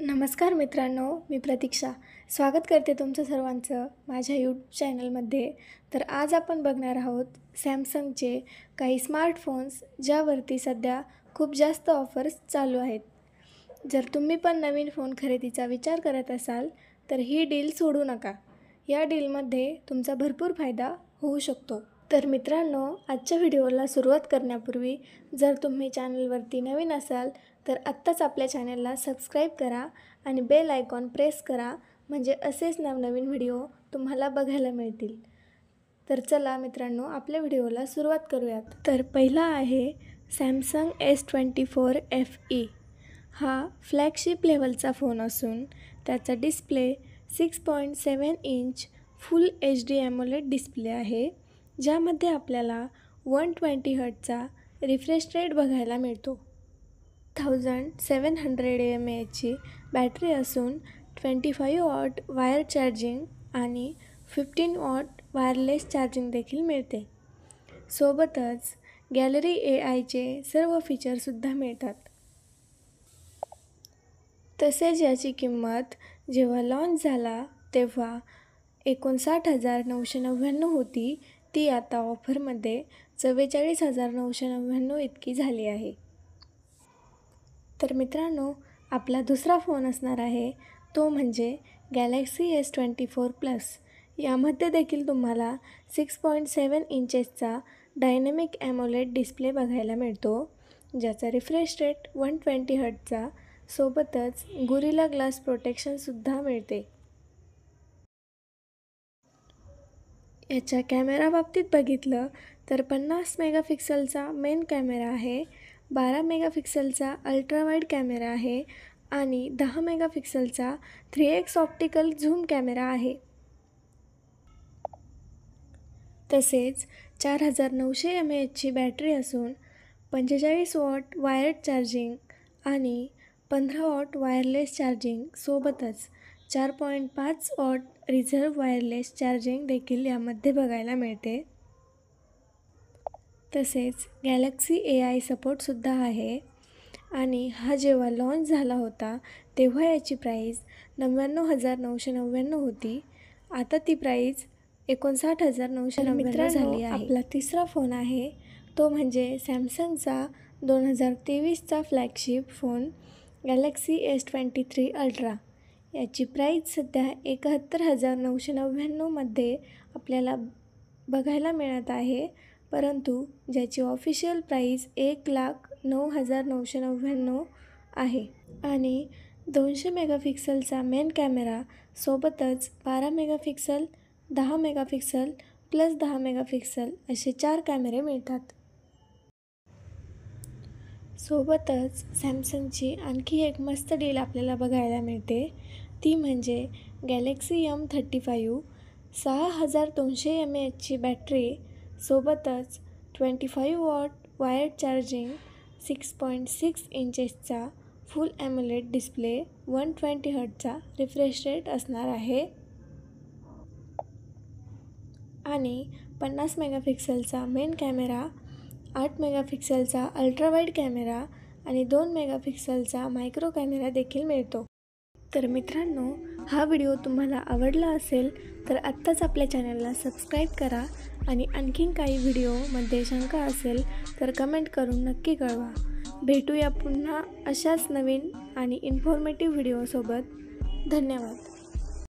नमस्कार मित्रांनो, मी प्रतीक्षा स्वागत करते तुमचं सर्वांचं माझ्या यूट्यूब चॅनलमध्ये। तर आज आपण बघणार आहोत सॅमसंगचे काही स्मार्टफोन्स ज्यावरती सध्या खूप जास्त ऑफर्स चालू आहेत। जर तुम्ही पण नवीन फोन खरेदीचा विचार करत असाल तर ही डील सोडू नका। या डीलमध्ये तुमचा भरपूर फायदा होऊ शकतो। तर मित्रांनो, आजच्या व्हिडिओला सुरुवात करण्यापूर्वी जर तुम्ही चॅनलवरती नवीन असाल तर आत्ताच आपल्या चॅनलला सबस्क्राईब करा आणि बेल आयकॉन प्रेस करा, म्हणजे असेच नवनवीन व्हिडिओ तुम्हाला बघायला मिळतील। तर चला मित्रांनो, आपल्या व्हिडिओला सुरुवात करूयात। तर पहिला आहे सॅमसंग S24 FE। हा फ्लॅगशिप लेवलचा फोन असून त्याचा डिस्प्ले 6.7 इंच फुल HD AMOLED डिस्प्ले आहे, ज्यामध्ये आपल्याला 120 हर्ट्जचा रिफ्रेश रेट बघायला मिळतो। 1700 mAhची बॅटरी असून 25 वॉट वायर चार्जिंग आणि 15 वॉट वायरलेस चार्जिंग देखील मिळते। सोबतच गॅलरी AIचे सर्व फीचरसुद्धा मिळतात। तसेच याची किंमत जेव्हा लॉन्च झाला तेव्हा 59,999 होती, ती आता ऑफरमध्ये 44,999 इतकी झाली आहे। तर मित्रांनो, आपला दुसरा फोन असणार आहे तो म्हणजे गॅलेक्सी S24 Plus। यामध्ये देखील तुम्हाला 6.7 इंचेसचा डायनॅमिक AMOLED डिस्प्ले बघायला मिळतो, ज्याचा रिफ्रेश रेट 120 हर्ट्जचा सोबतच गोरिल्ला ग्लास प्रोटेक्शनसुद्धा मिळते। याच्या कॅमेरा बाबतीत बघितलं तर 50 मेगापिक्सलचा मेन कॅमेरा आहे, 12 मेगापिक्सलचा अल्ट्रा वाईड कॅमेरा आहे आणि 10 मेगापिक्सलचा 3x ऑप्टिकल झूम कॅमेरा आहे। तसेच 4900 mAhची बॅटरी असून 45 वॉट वायर्ड चार्जिंग आणि 15 वॉट वायरलेस चार्जिंग सोबतच 4.5 वॉट रिझर्व्ह वायरलेस चार्जिंग देखील यामध्ये बघायला मिळते। तसेच गॅलेक्सी AI सपोर्टसुद्धा आहे आणि हा जेव्हा लॉन्च झाला होता तेव्हा याची प्राईस 99,999 होती, आता ती प्राईस 59,999 झाली आहे। आपला तिसरा फोन आहे तो म्हणजे सॅमसंगचा 2023चा flagship phone Galaxy S23 Ultra। याची प्राईस सध्या 71,999 मध्ये आपल्याला बघायला मिळत आहे, परंतु ज्याची ऑफिशियल प्राईस 1,09,999 आहे आणि 200 मेगापिक्सलचा मेन कॅमेरा सोबतच 12 मेगापिक्सल, 10 मेगापिक्सल प्लस 10 मेगापिक्सल असे 4 कॅमेरे मिळतात। सोबतच सॅमसंगची आणखी एक मस्त डील आपल्याला बघायला मिळते, ती म्हणजे गॅलेक्सी M35। 6200 mAhची बॅटरी सोबतच 25 वॉट वायर्ड चार्जिंग, 6.6 इंचेसचा फुल AMOLED डिस्प्ले, 120 हर्ट्जचा रिफ्रेश रेट असणार आहे आणि 50 मेगापिक्सलचा मेन कॅमेरा, 8 मेगापिक्सलचा अल्ट्रा वाईड कॅमेरा आणि 2 मेगापिक्सलचा मायक्रो कॅमेरा देखील मिळतो। तर मित्रांनो, हा व्हिडिओ तुम्हाला आवडला असेल तर आत्ताच आपल्या चॅनलला सबस्क्राईब करा आणि आणखीन काही व्हिडिओमध्ये शंका असेल तर कमेंट करून नक्की कळवा। भेटूया पुन्हा अशाच नवीन आणि इन्फॉर्मेटिव्ह व्हिडिओसोबत। धन्यवाद।